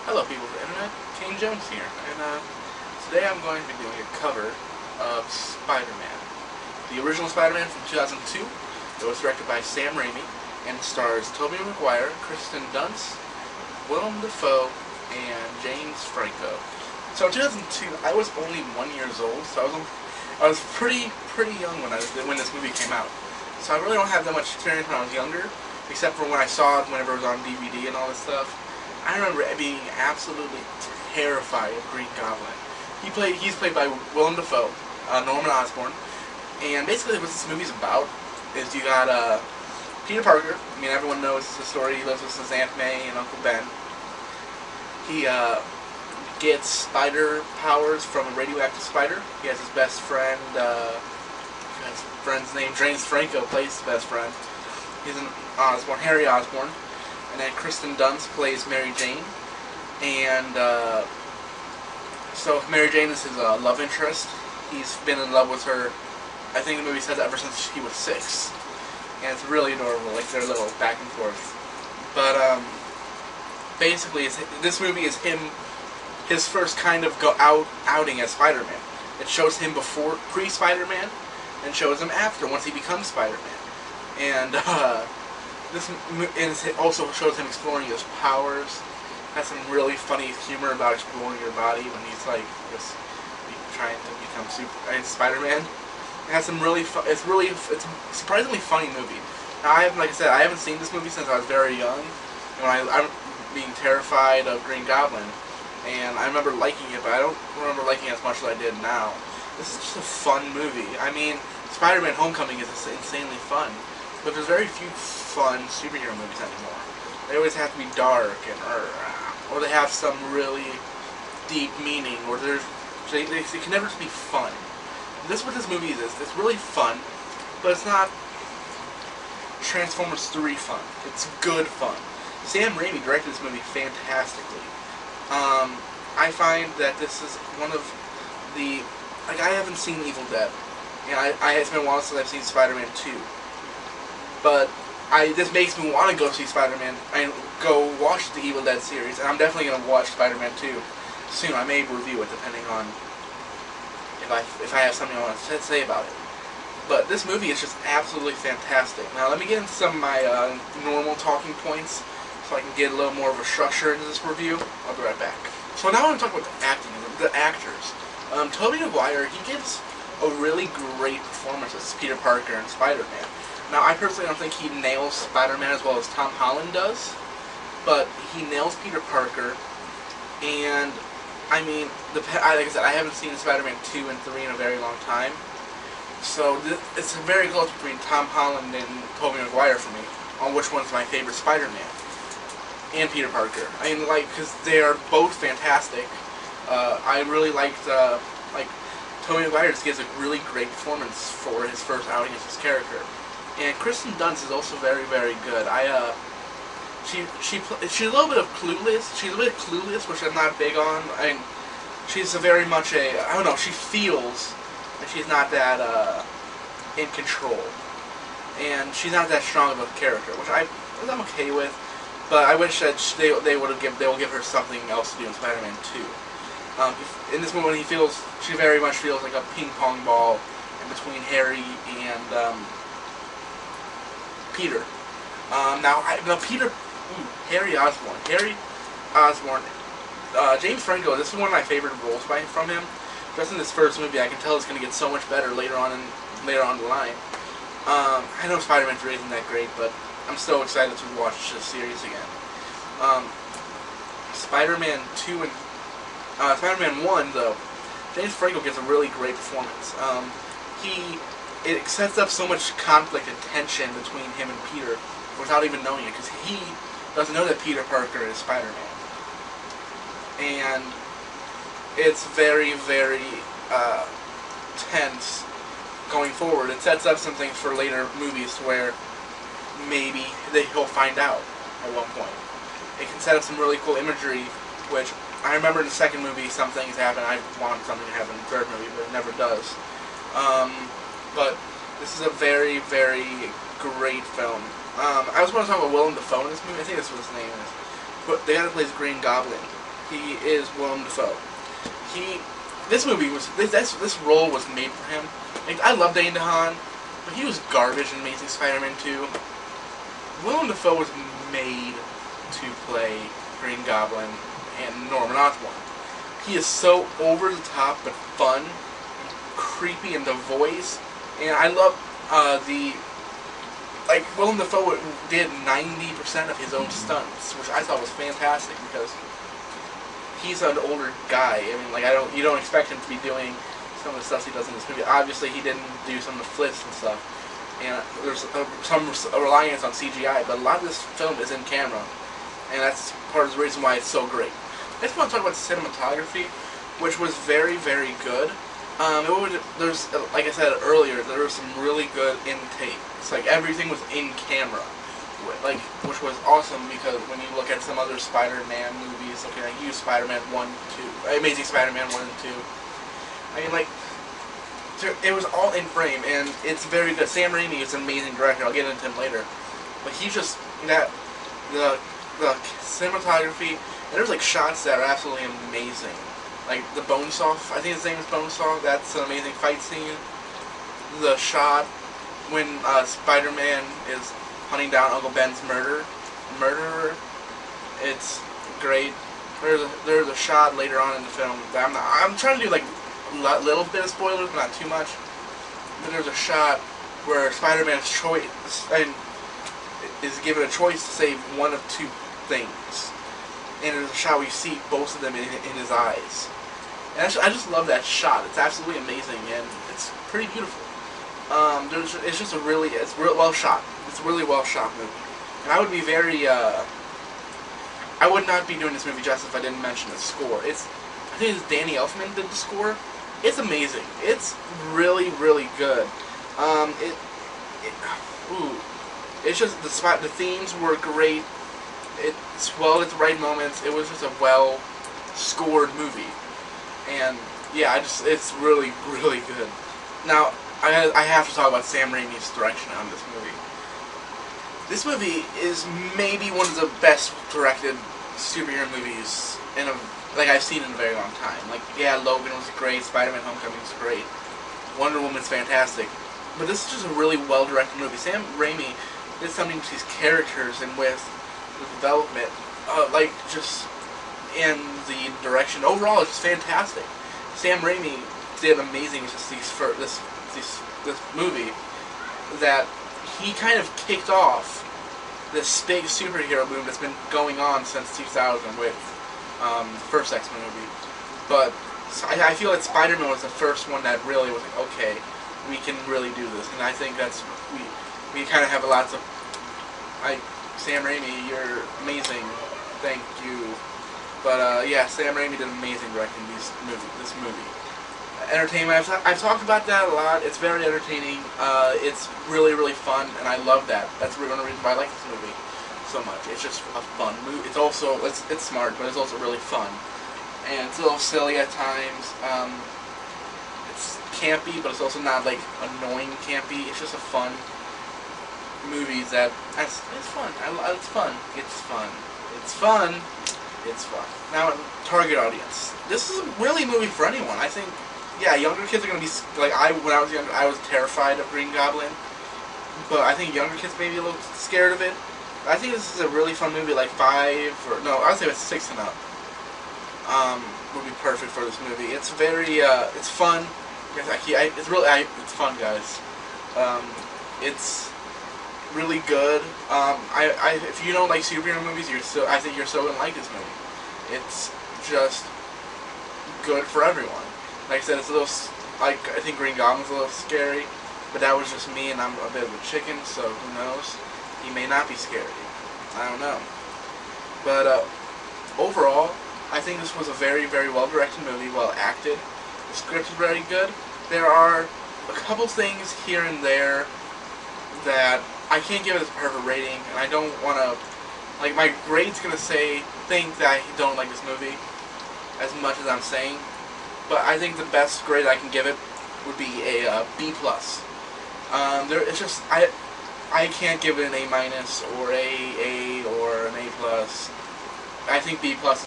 Hello people of the internet, Kane Jones here, and today I'm going to be doing a cover of Spider-Man. The original Spider-Man from 2002. It was directed by Sam Raimi, and stars Tobey Maguire, Kristen Dunst, Willem Dafoe, and James Franco. So in 2002, I was only 1 year old, so I was pretty young when this movie came out. So I really don't have that much experience when I was younger, except for when I saw it whenever it was on DVD and all this stuff. I remember being absolutely terrified of Green Goblin. He's played by Willem Dafoe, Norman Osborn, and basically what this movie's about is you got Peter Parker. I mean, everyone knows the story. He lives with his Aunt May and Uncle Ben. He gets spider powers from a radioactive spider. He has his best friend. His friend's name, James Franco, plays his best friend. He's an Osborn, Harry Osborn. And then Kristen Dunst plays Mary Jane, and so Mary Jane is his love interest. He's been in love with her, I think the movie says, ever since he was 6, and it's really adorable, like their little back and forth. But basically, this movie is his first kind of outing as Spider-Man. It shows him pre-Spider-Man, and shows him after, once he becomes Spider-Man, and it also shows him exploring his powers. Has some really funny humor about exploring your body when he's like just trying to become Spider-Man. It has some really it's a surprisingly funny movie. Now, like I said, I haven't seen this movie since I was very young. When I'm being terrified of Green Goblin, and I remember liking it, but I don't remember liking it as much as I did now. This is just a fun movie. I mean, Spider-Man: Homecoming is insanely fun. But there's very few fun superhero movies anymore. They always have to be dark or they have some really deep meaning, or they can never just be fun. What this movie is. It's really fun, but it's not Transformers 3 fun. It's good fun. Sam Raimi directed this movie fantastically. I find that this is one of the I haven't seen Evil Dead, and it's been a while since I've seen Spider-Man 2. But this makes me want to go see Spider-Man and go watch the Evil Dead series, and I'm definitely going to watch Spider-Man 2 soon. I may review it depending on if I have something I want to say about it. But this movie is just absolutely fantastic. Now let me get into some of my normal talking points so I can get a little more of a structure into this review. I'll be right back. So now I want to talk about the acting, the actors. Tobey Maguire, he gives a really great performance as Peter Parker and Spider-Man. Now, I personally don't think he nails Spider-Man as well as Tom Holland does, but he nails Peter Parker, and, I mean, like I said, I haven't seen Spider-Man 2 and 3 in a very long time, so it's very close between Tom Holland and Tobey Maguire for me, on which one's my favorite Spider-Man, and Peter Parker. I mean, because they are both fantastic. I really liked, Tobey Maguire just gives a really great performance for his first outing as his character. And Kristen Dunst is also very good. She's a little bit of Clueless. She's a bit clueless, which I'm not big on. She's very much I don't know. She feels like she's not that in control, and she's not that strong of a character, which I'm okay with. But I wish that they will give her something else to do in Spider-Man 2. In this movie, she very much feels like a ping pong ball in between Harry and Peter. Harry Osborn, James Franco. This is one of my favorite roles from him. Just in this first movie, I can tell it's going to get so much better later on the line. I know Spider-Man 3 isn't that great, but I'm so excited to watch this series again. Spider-Man 2 and Spider-Man 1, though, James Franco gives a really great performance. It sets up so much conflict and tension between him and Peter without even knowing it, because he doesn't know that Peter Parker is Spider-Man. And it's very tense going forward. It sets up some things for later movies where maybe he'll find out at one point. It can set up some really cool imagery, which I remember in the second movie some things happen. I want something to happen in the third movie, but it never does. But this is a very great film. I also want to talk about Willem Dafoe in this movie. I think that's what his name is. But the guy that plays Green Goblin. he is Willem Dafoe. This movie was this role was made for him. Like, I love Dane DeHaan, but he was garbage in Amazing Spider-Man 2. Willem Dafoe was made to play Green Goblin and Norman Osborn. He is so over the top but fun, and creepy in the voice, and I love Willem Dafoe did 90% of his own stunts, which I thought was fantastic because he's an older guy. I mean, like, you don't expect him to be doing some of the stuff he does in this movie. Obviously, he didn't do some of the flips and stuff, and there's some reliance on CGI, but a lot of this film is in camera, and that's part of the reason why it's so great. I just want to talk about cinematography, which was very, very good. There's, like I said earlier, there was some really good intakes. Like, everything was in camera, which was awesome because when you look at some other Spider-Man movies, looking at Spider-Man 1, 2, Amazing Spider-Man 1 and 2, I mean, like, it was all in frame, and it's very good. Sam Raimi is an amazing director. I'll get into him later, but he just the cinematography. And there's like shots that are absolutely amazing. Like the Bonesaw, I think his name is Bonesaw, that's an amazing fight scene. The shot when Spider-Man is hunting down Uncle Ben's murderer, it's great. There's a shot later on in the film that I'm trying to do like a little bit of spoilers, but not too much. But there's a shot where Spider-Man's choice is given a choice to save one of two things. And there's a shot where you see both of them in his eyes. And I just love that shot. It's absolutely amazing, and it's pretty beautiful. It's just it's real well shot. It's a really well shot movie. And I would be very, I would not be doing this movie justice if I didn't mention the score. I think it's Danny Elfman did the score. It's amazing. It's really, really good. It's just, the themes were great. It swelled at the right moments. It was just a well-scored movie, and yeah, it's really, really good. Now, I have to talk about Sam Raimi's direction on this movie. This movie is maybe one of the best directed superhero movies I've seen in a very long time. Like, yeah, Logan was great, Spider-Man: Homecoming was great, Wonder Woman's fantastic, but this is just a really well-directed movie. Sam Raimi did something with these characters and with the development, just in the direction. Overall, it's just fantastic. Sam Raimi did amazing with this movie, that he kind of kicked off this big superhero boom that's been going on since 2000 with the first X-Men movie. But I feel like Spider-Man was the first one that really was like, okay, we can really do this, and I think that's we kind of have lots of Sam Raimi, you're amazing, thank you. But yeah, Sam Raimi did amazing directing this movie. Entertainment, I've talked about that a lot. It's very entertaining. It's really, really fun, and I love that. That's one of the reasons why I like this movie so much. It's just a fun movie. It's also it's smart, but it's also really fun, and it's a little silly at times. It's campy, but it's also not like annoying campy. It's just a fun movies that it's fun. It's fun. It's fun. It's fun. It's fun. Now, target audience. This is really a movie for anyone. I think, yeah, younger kids are gonna be like when I was younger, I was terrified of Green Goblin, but I think younger kids may be a little scared of it. I think this is a really fun movie. Like I'd say it's 6 and up. Would be perfect for this movie. It's very, it's fun. It's fun, guys. It's really good. If you don't like superhero movies, I think you're still gonna like this movie. It's just good for everyone. Like I said, it's a little, I think Green Goblin's a little scary, but that was just me, and I'm a bit of a chicken, so who knows? He may not be scary. I don't know. But overall, I think this was a very, very well-directed movie, well-acted. The script is very good. There are a couple things here and there that I can't give it a perfect rating, and I don't want to, like, my grade's going to think that I don't like this movie as much as I'm saying, but I think the best grade I can give it would be a B+. It's just, I can't give it an A- or A or an A+. I think B+